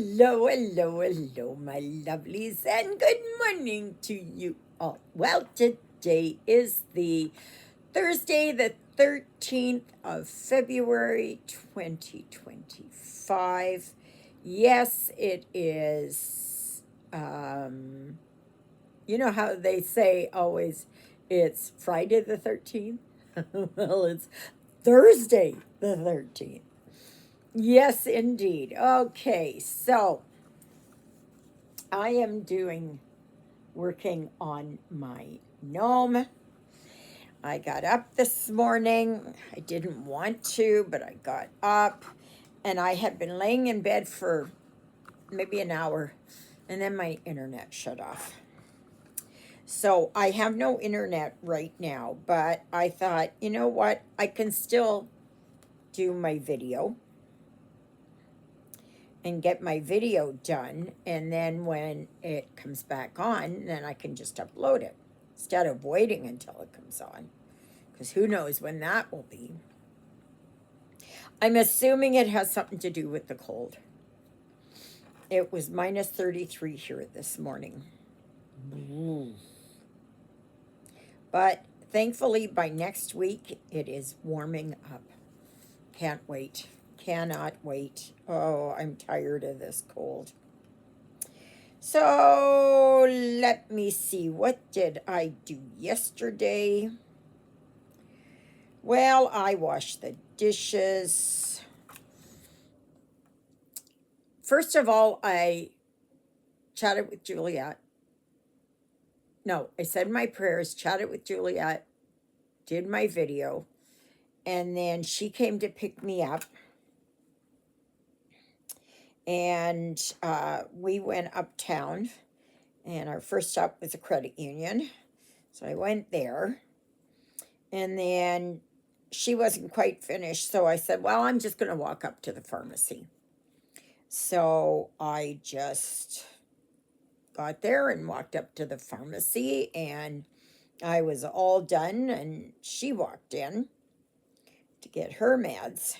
Hello, hello, hello, my lovelies, and good morning to you all. Well, today is the Thursday, the 13th of February, 2025. Yes, it is. You know how they say always it's Friday the 13th? Well, it's Thursday the 13th. Yes, indeed. Okay, so I am working on my gnome. I got up this morning. I didn't want to, but I got up and I had been laying in bed for maybe an hour and then my internet shut off. So I have no internet right now, but I thought, you know what? I can still do my video and get my video done, and then when it comes back on, then I can just upload it instead of waiting until it comes on, because who knows when that will be. I'm assuming it has something to do with the cold. It was minus 33 here this morning. But thankfully by next week it is warming up. Can't wait. Cannot wait. Oh, I'm tired of this cold. So let me see. What did I do yesterday? Well, I washed the dishes. First of all, I chatted with Juliet. No, I said my prayers, chatted with Juliet, did my video, and then she came to pick me up. And we went uptown, and our first stop was a credit union. So I went there, and then she wasn't quite finished. So I said, well, I'm just going to walk up to the pharmacy. So I just got there and walked up to the pharmacy, and I was all done, and she walked in to get her meds.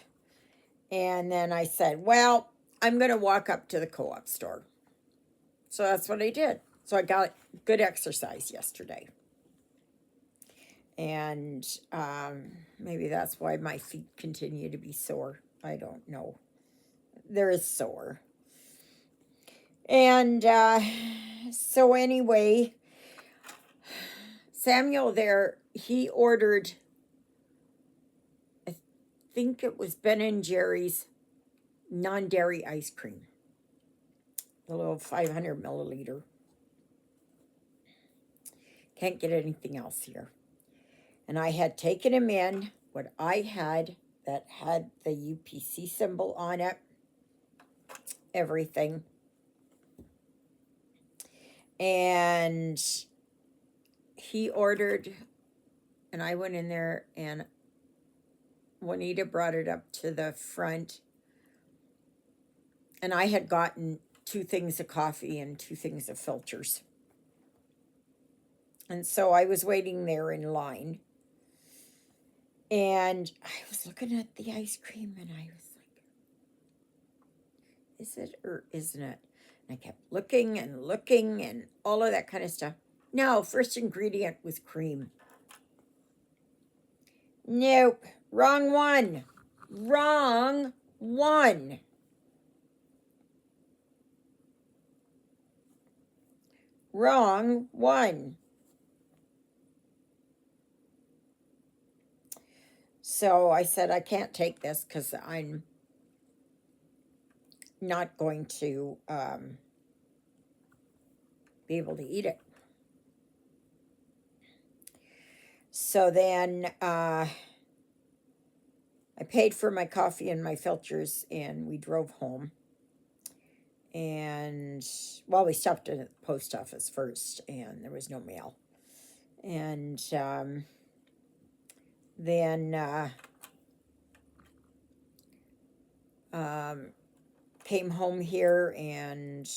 And then I said, well, I'm going to walk up to the co-op store. So that's what I did. So I got good exercise yesterday. And maybe that's why my feet continue to be sore. I don't know. They're sore. And so anyway, Samuel there, he ordered, I think it was Ben & Jerry's non-dairy ice cream. The little 500 milliliter. Can't get anything else here. And I had taken him in what I had that had the UPC symbol on it. Everything. And he ordered, and I went in there, and Juanita brought it up to the front. And I had gotten 2 things of coffee and 2 things of filters. And so I was waiting there in line. And I was looking at the ice cream, and I was like, is it or isn't it? And I kept looking and all of that kind of stuff. No, first ingredient was cream. Nope, wrong one. Wrong one. Wrong one. So I said, I can't take this because I'm not going to be able to eat it. So then I paid for my coffee and my filters, and we drove home. And, well, we stopped at the post office first, and there was no mail. And then came home here and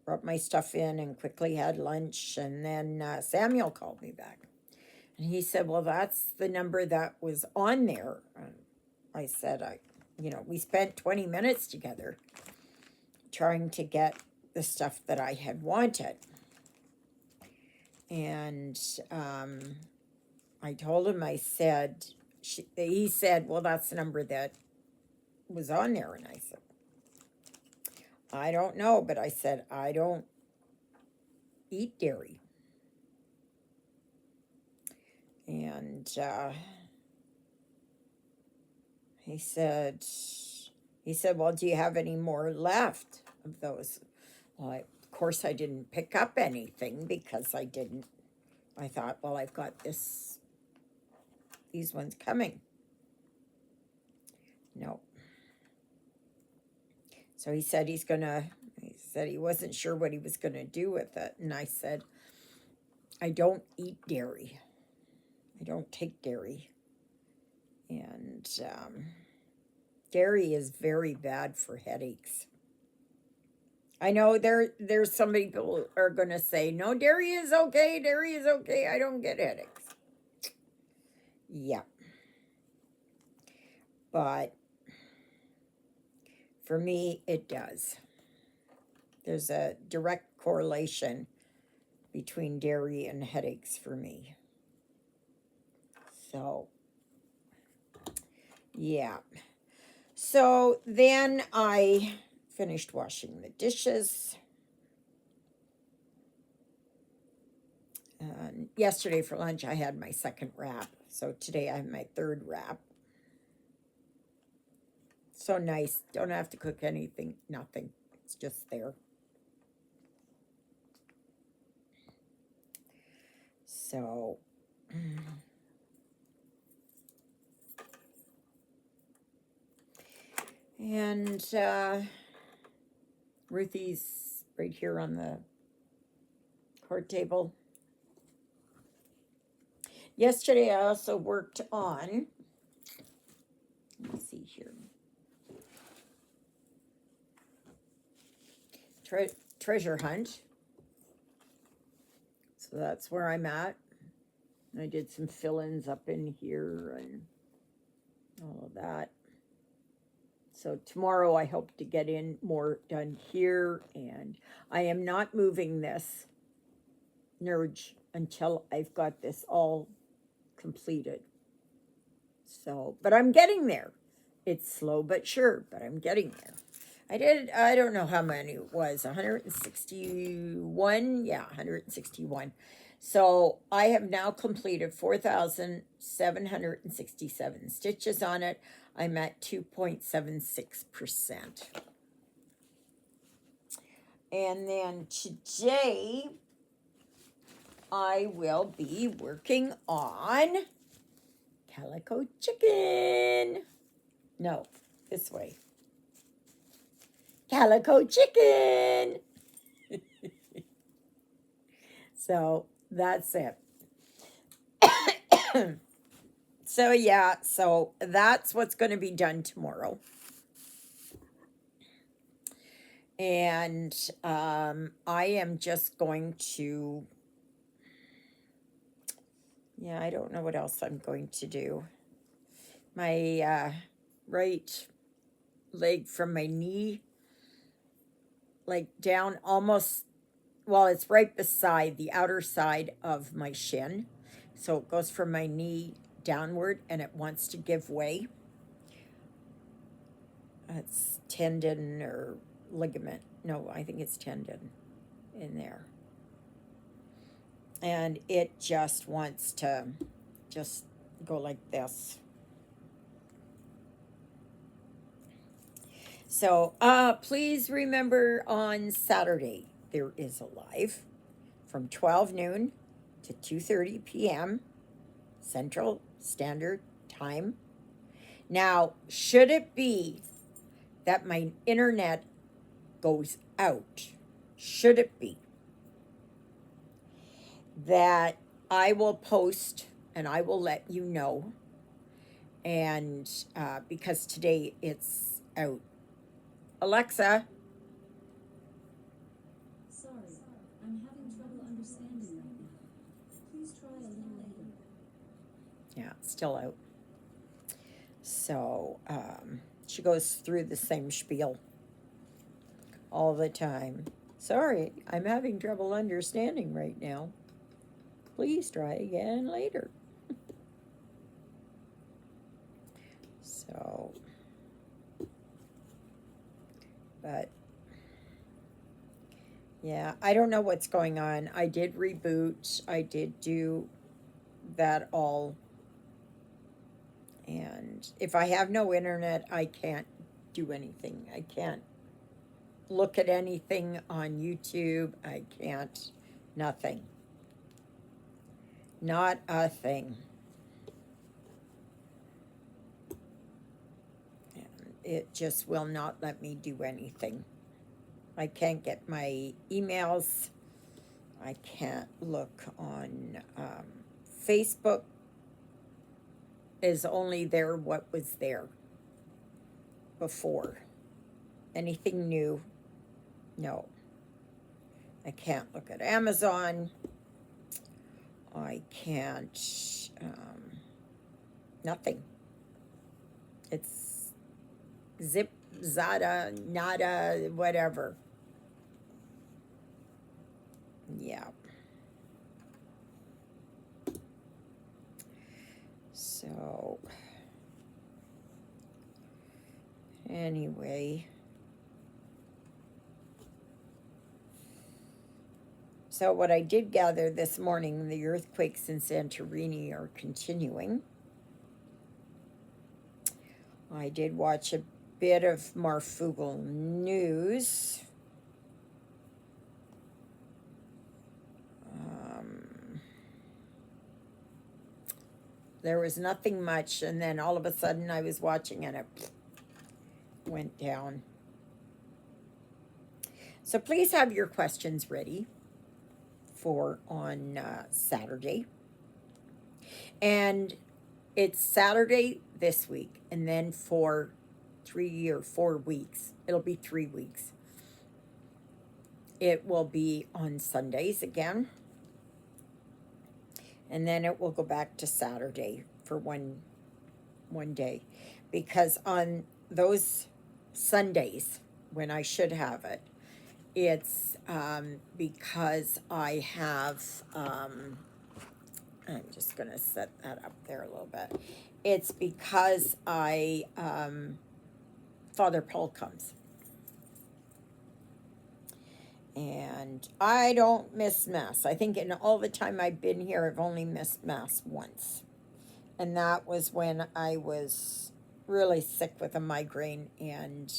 brought my stuff in and quickly had lunch. And then Samuel called me back. And he said, well, that's the number that was on there. And I said, we spent 20 minutes together trying to get the stuff that I had wanted. And I told him, I said, he said, well, that's the number that was on there. And I said, I don't know, but I said, I don't eat dairy. And he said, well, do you have any more left of those? Well, of course, I didn't pick up anything because I thought, well, I've got these ones coming. No. So he said he wasn't sure what he was going to do with it. And I said, I don't eat dairy. I don't take dairy. And dairy is very bad for headaches. I know there's some people are going to say, no, dairy is okay. Dairy is okay. I don't get headaches. Yeah. But for me, it does. There's a direct correlation between dairy and headaches for me. So, yeah. So then I finished washing the dishes. Yesterday for lunch, I had my second wrap. So today I have my third wrap. So nice. Don't have to cook anything, nothing. It's just there. So, and Ruthie's right here on the card table. Yesterday I also worked on, let's see here, treasure hunt. So that's where I'm at. I did some fill-ins up in here and all of that. So tomorrow I hope to get in more done here, and I am not moving this Nerge until I've got this all completed. So, but I'm getting there. It's slow but sure, but I'm getting there. I don't know how many it was, 161? Yeah, 161. So I have now completed 4,767 stitches on it. I'm at 2.76%. And then today I will be working on Calico Chicken. No, this way. Calico Chicken. So that's it. So yeah, so that's what's going to be done tomorrow. And I am just going to, yeah, I don't know what else I'm going to do. My right leg from my knee, like down almost, well, it's right beside the outer side of my shin. So it goes from my knee downward and it wants to give way. It's tendon or ligament. No, I think it's tendon in there. And it just wants to just go like this. So please remember on Saturday, there is a live from 12 noon to 2:30 p.m. Central Standard Time. Now, should it be that my internet goes out, should it be that I will post and I will let you know, and because today it's out. Alexa. Sorry, I'm having trouble understanding right now. Please try a little later. Yeah, it's still out. So She goes through the same spiel all the time. Sorry, I'm having trouble understanding right now. Please try again later. So, but yeah, I don't know what's going on. I did reboot, I did do that all. And if I have no internet, I can't do anything. I can't look at anything on YouTube. I can't, nothing. Not a thing. And it just will not let me do anything. I can't get my emails. I can't look on Facebook. Is only there what was there before. Anything new? No. I can't look at Amazon. I can't, nothing. It's zip, zada, nada, whatever. Yeah. So, anyway. So what I did gather this morning, the earthquakes in Santorini are continuing. I did watch a bit of Marfugal News. There was nothing much, and then all of a sudden I was watching and it went down. So please have your questions ready for on Saturday. And it's Saturday this week, and then for 3 or 4 weeks, it'll be 3 weeks. It will be on Sundays again. And then it will go back to Saturday for one day. Because on those Sundays, when I should have it, it's because I have, I'm just going to set that up there a little bit. It's because Father Paul comes. And I don't miss Mass. I think in all the time I've been here, I've only missed Mass once. And that was when I was really sick with a migraine, and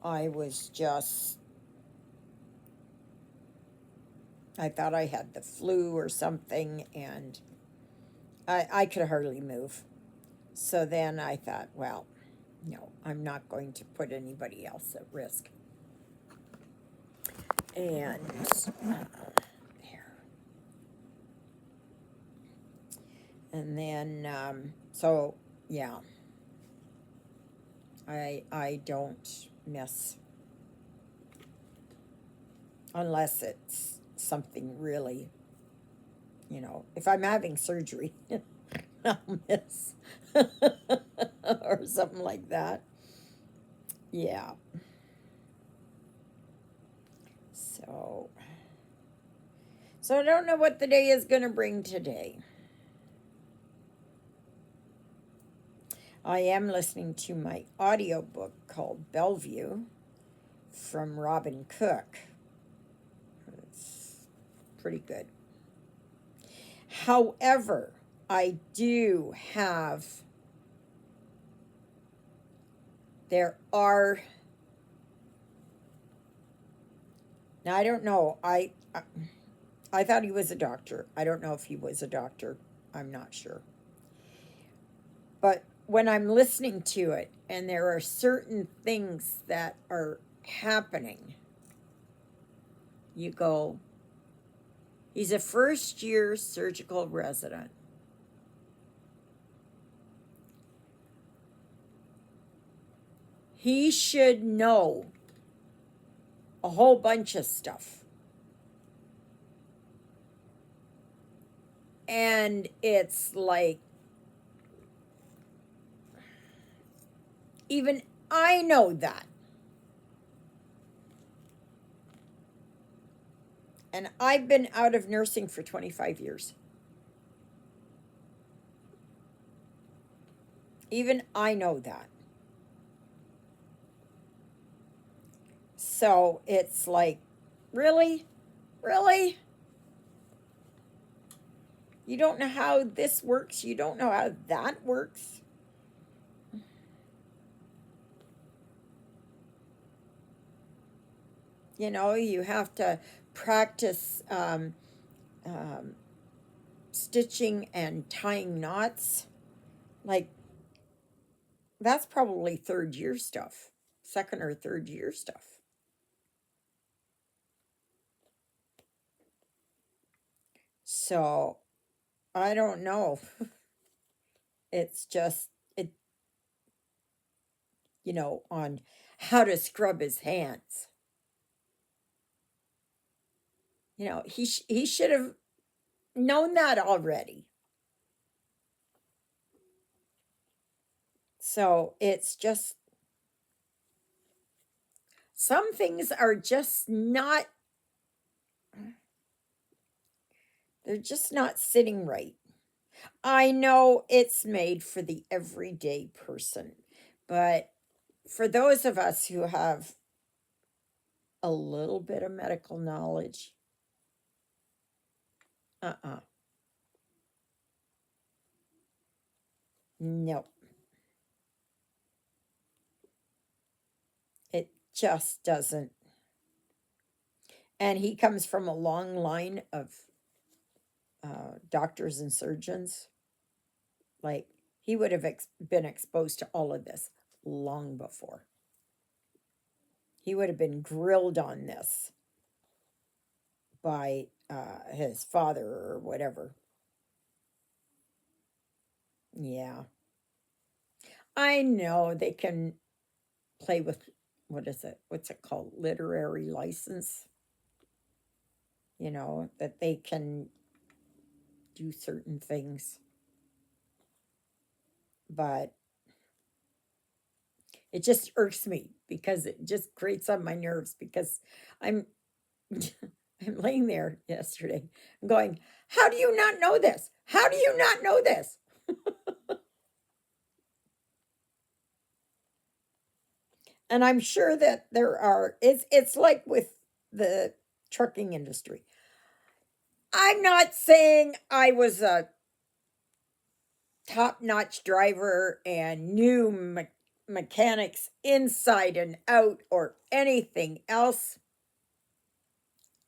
I was just, I thought I had the flu or something, and I could hardly move. So then I thought, well, no, I'm not going to put anybody else at risk. And there. And then, so, yeah. I don't miss, unless it's something really, if I'm having surgery, I'll miss, or something like that. Yeah. So I don't know what the day is going to bring today. I am listening to my audiobook called Bellevue from Robin Cook. It's pretty good. However, I do have, now I don't know, I thought he was a doctor. I don't know if he was a doctor. I'm not sure. But when I'm listening to it, and there are certain things that are happening, you go, he's a first-year surgical resident. He should know a whole bunch of stuff. And it's like, Even I know that. And I've been out of nursing for 25 years. Even I know that. So it's like, really? Really? You don't know how this works? You don't know how that works? You know, you have to practice um, stitching and tying knots. Like, that's probably third year stuff, second or third year stuff. So I don't know. It's just, it, on how to scrub his hands. He should have known that already. So it's just, some things are just not, they're just not sitting right. I know it's made for the everyday person, but for those of us who have a little bit of medical knowledge, uh-uh, no, it just doesn't. And he comes from a long line of doctors and surgeons. Like, he would have been exposed to all of this long before. He would have been grilled on this by his father or whatever. Yeah. I know they can play with, what is it? What's it called? Literary license. That they can do certain things. But it just irks me because it just grates on my nerves because I'm I'm laying there yesterday. I'm going, how do you not know this? How do you not know this? And I'm sure that there are, it's like with the trucking industry. I'm not saying I was a top-notch driver and knew mechanics inside and out or anything else.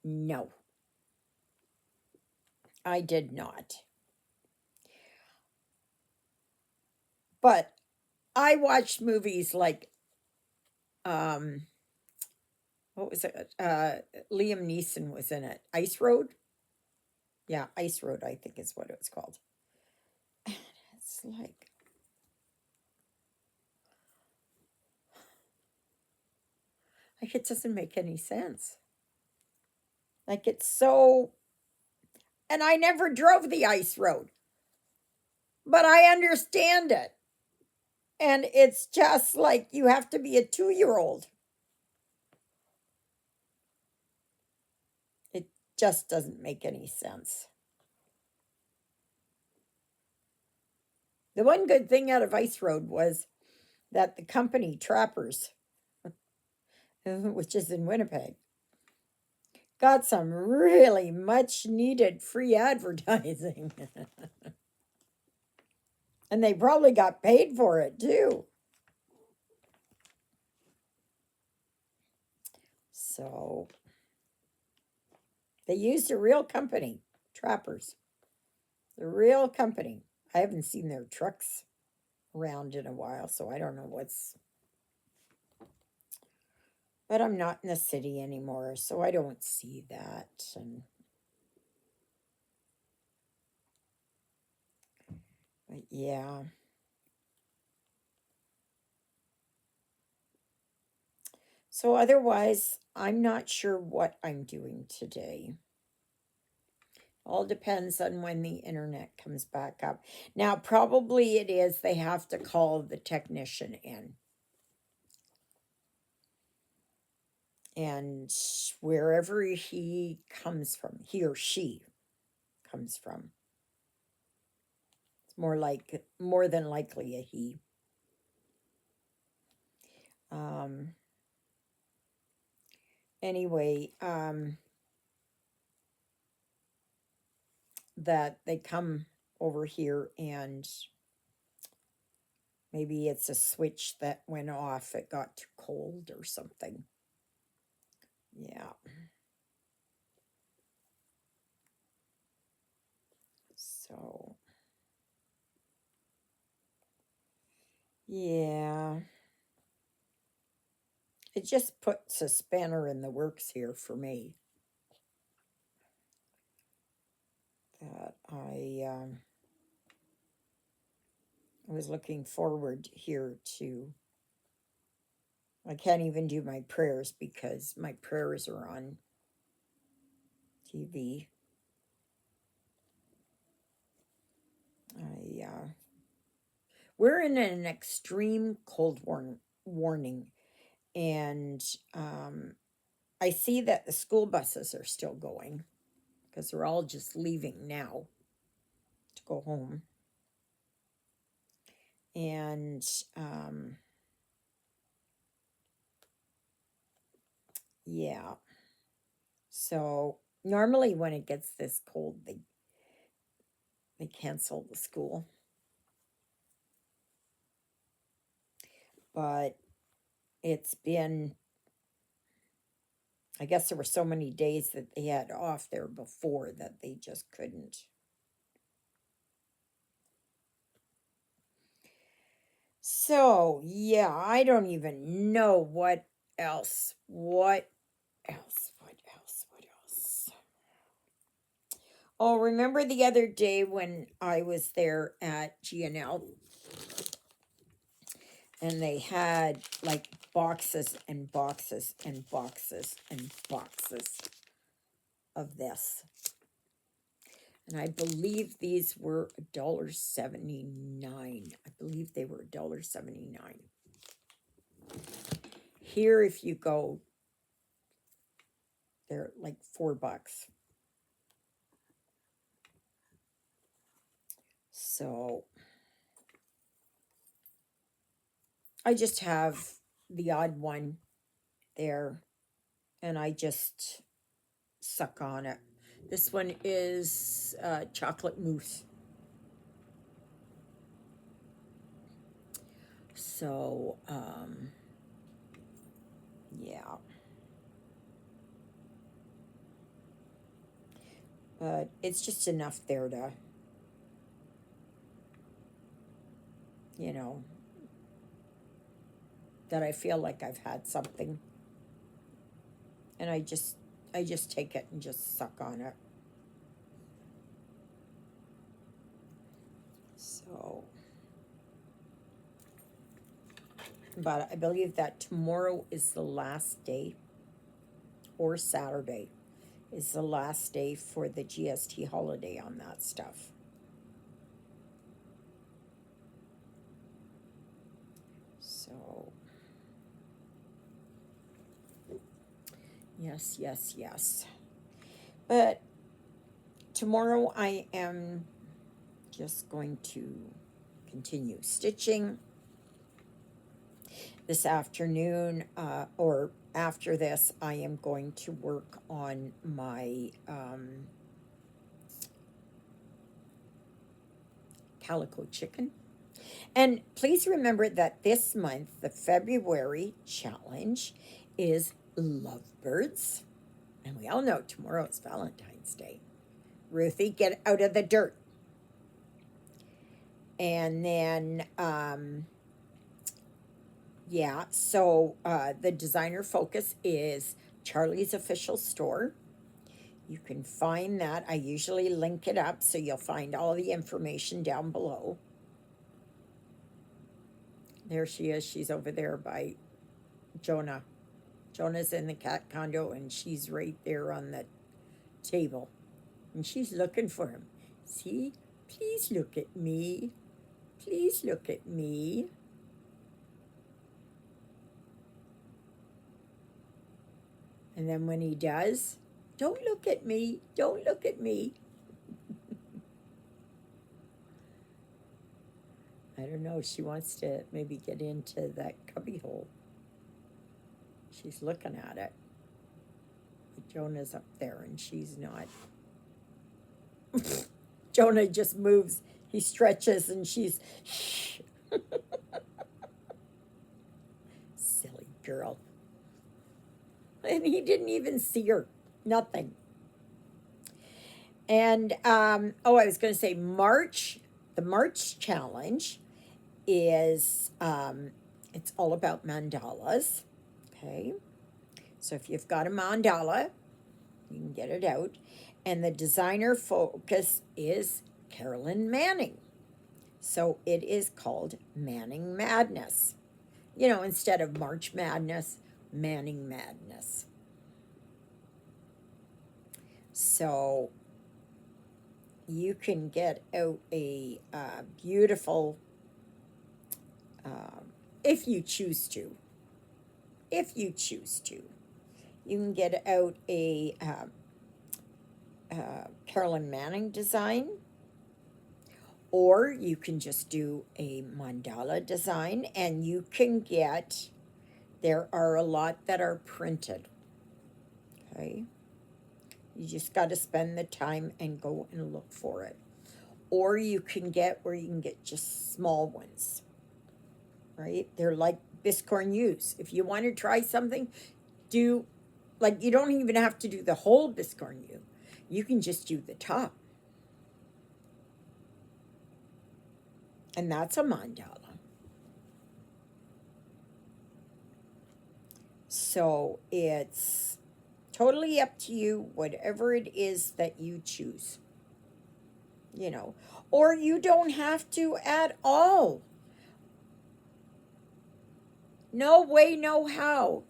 No, I did not. But I watched movies like um what was it? Liam Neeson was in it. Ice Road? Yeah, Ice Road, I think is what it was called. And it's like it doesn't make any sense. Like, it's so, and I never drove the ice road, but I understand it. And it's just like you have to be a 2-year-old. It just doesn't make any sense. The one good thing out of Ice Road was that the company Trappers, which is in Winnipeg, got some really much needed free advertising. And they probably got paid for it too. So they used a real company, Trappers, the real company. I haven't seen their trucks around in a while, so I don't know what's. But I'm not in the city anymore, so I don't see that. And but yeah. So otherwise, I'm not sure what I'm doing today. All depends on when the internet comes back up. Now, probably it is they have to call the technician in. And wherever he comes from, he or she comes from, it's more than likely a he. Um, anyway, that they come over here and maybe it's a switch that went off. It got too cold or something. Yeah. So, yeah. It just puts a spanner in the works here for me. That I was looking forward here to. I can't even do my prayers because my prayers are on TV. We're in an extreme cold warning, and I see that the school buses are still going because they're all just leaving now to go home. And yeah, so normally when it gets this cold, they cancel the school. But it's been, I guess there were so many days that they had off there before that they just couldn't. So, yeah, I don't even know what else. What else? What else? What else? Oh, remember the other day when I was there at GNL and they had like boxes and boxes and boxes and boxes of this. And I believe these were $1.79. I believe they were $1.79. Here, if you go, they're like $4. So I just have the odd one there and I just suck on it. This one is chocolate mousse. So, yeah. But it's just enough there to, you know, that I feel like I've had something. And I just take it and just suck on it. So, but I believe that tomorrow is the last day, or Saturday is the last day for the GST holiday on that stuff. So, yes, yes, yes. But tomorrow I am just going to continue stitching. This afternoon, or after this, I am going to work on my calico chicken. And please remember that this month, the February challenge is lovebirds. And we all know tomorrow is Valentine's Day. Ruthie, get out of the dirt. And then, yeah, so the designer focus is Charlie's official store. You can find that. I usually link it up so you'll find all the information down below. There she is. She's over there by Jonah. Jonah's in the cat condo and she's right there on the table. And she's looking for him. See? Please look at me. Please look at me. then when he does, don't look at me, don't look at me. I don't know, she wants to maybe get into that cubby hole. She's looking at it. But Jonah's up there and she's not. Jonah just moves. He stretches and she's, shh. Silly girl. And he didn't even see her. Nothing. And, I was going to say the March challenge is, it's all about mandalas. Okay. So if you've got a mandala, you can get it out. And the designer focus is Carolyn Manning. So it is called Manning Madness. You know, instead of March Madness, Manning Madness. So you can get out a beautiful, if you choose to, you can get out a Carolyn Manning design, or you can just do a mandala design, and you can get, there are a lot that are printed, okay? You just got to spend the time and go and look for it. Or you can get where you can get just small ones, right? They're like biscorn U's. If you want to try something, do, like, you don't even have to do the whole biscorn U. You can just do the top. And that's a mandala. So it's totally up to you, whatever it is that you choose. You know, or you don't have to at all. No way, no how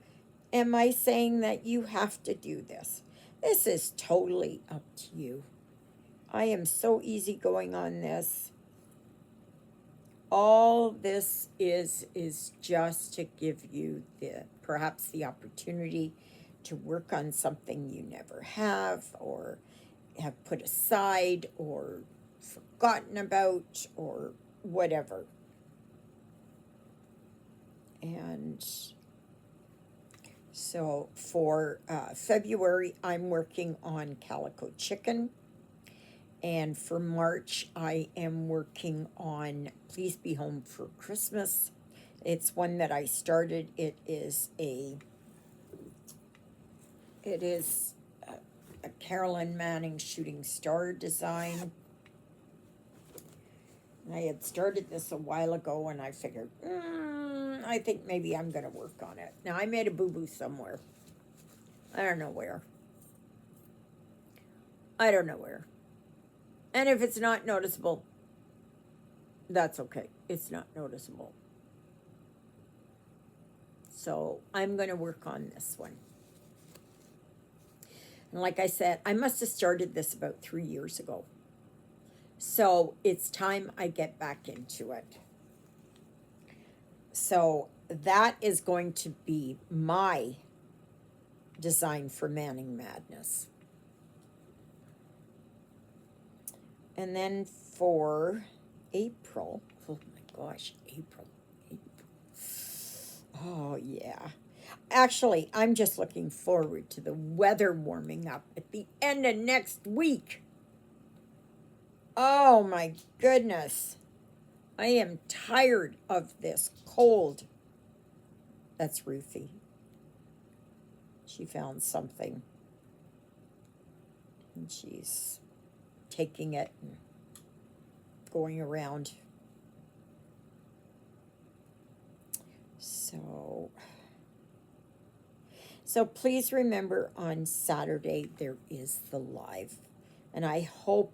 am I saying that you have to do this. This is totally up to you. I am so easygoing on this. All this is just to give you perhaps the opportunity to work on something you never have, or have put aside, or forgotten about, or whatever. And so for February, I'm working on Calico Chicken. And for March, I am working on Please Be Home for Christmas. It's one that I started. It is a Carolyn Manning shooting star design. I had started this a while ago, and I figured, I think maybe I'm going to work on it. Now, I made a boo-boo somewhere. I don't know where. And if it's not noticeable, that's okay. It's not noticeable. So I'm going to work on this one. And like I said, I must have started this about 3 years ago. So it's time I get back into it. So that is going to be my design for Manning Madness. And then for April, oh my gosh, April. Oh, yeah. Actually, I'm just looking forward to the weather warming up at the end of next week. Oh, my goodness. I am tired of this cold. That's Ruthie. She found something. And she's taking it and going around. So please remember, on Saturday there is the live. And I hope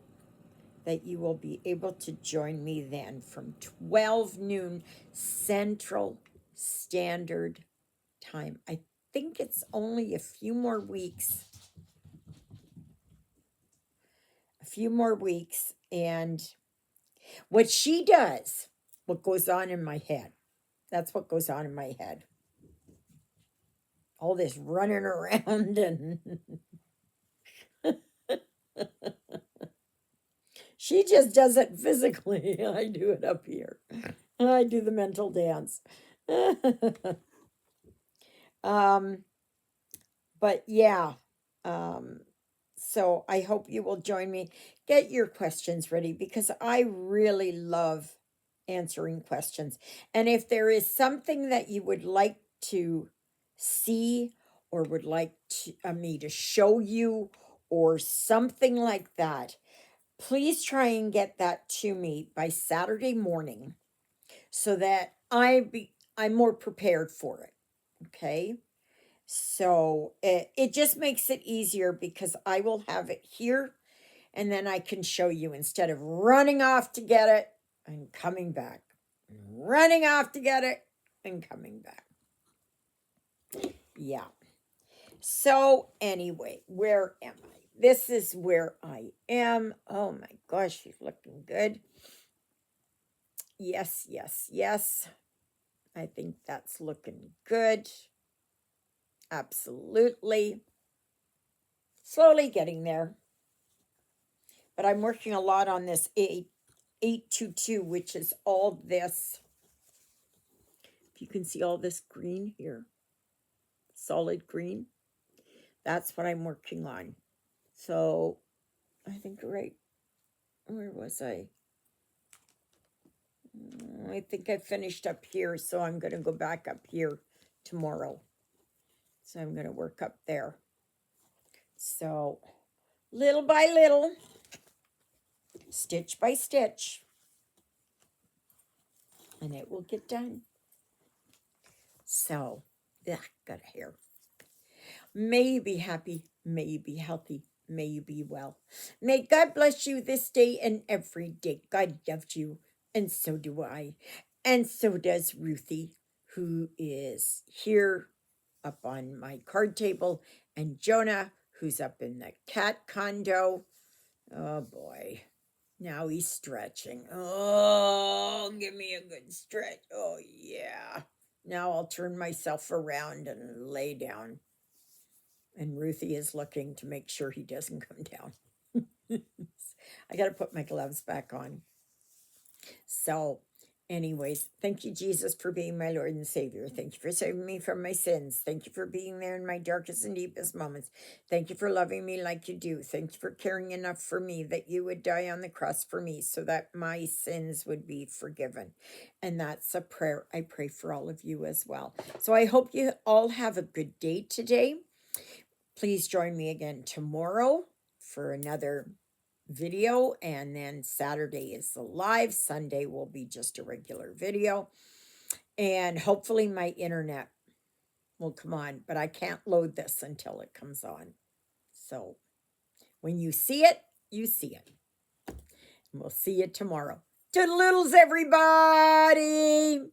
that you will be able to join me then from 12 noon Central Standard Time. I think it's only a few more weeks. And what she does, what goes on in my head. That's what goes on in my head. all this running around and she just does it physically. I do it up here. I do the mental dance. um, but yeah, um, so I hope you will join me. Get your questions ready because I really love answering questions. And if there is something that you would like to see or would like me to show you or something like that, please try and get that to me by Saturday morning so that I'm more prepared for it. Okay? So it just makes it easier because I will have it here and then I can show you instead of running off to get it and coming back. Running off to get it and coming back. Yeah. So anyway, where am I? This is where I am. Oh my gosh, she's looking good. Yes, yes, yes. I think that's looking good. Absolutely. Slowly getting there. But I'm working a lot on this 822, which is all this. If you can see all this green here, solid green, that's what I'm working on. So I think, right, where was I? I think I finished up here, so I'm going to go back up here tomorrow. So I'm going to work up there. So little by little, stitch by stitch, and it will get done. So, got a hair. May you be happy, may you be healthy, may you be well. May God bless you this day and every day. God loves you, and so do I. And so does Ruthie, who is here up on my card table, and Jonah, who's up in the cat condo. Oh boy. Now he's stretching. Oh, give me a good stretch. Oh, yeah. Now I'll turn myself around and lay down. And Ruthie is looking to make sure he doesn't come down. I got to put my gloves back on. So, anyways, thank you, Jesus, for being my Lord and Savior. Thank you for saving me from my sins. Thank you for being there in my darkest and deepest moments. Thank you for loving me like you do. Thank you for caring enough for me that you would die on the cross for me so that my sins would be forgiven. And that's a prayer I pray for all of you as well. So I hope you all have a good day today. Please join me again tomorrow for another video, and then Saturday is the live. Sunday will be just a regular video, and hopefully my internet will come on, but I can't load this until it comes on. So when you see it, you see it. And we'll see you tomorrow. Toodaloodles, everybody!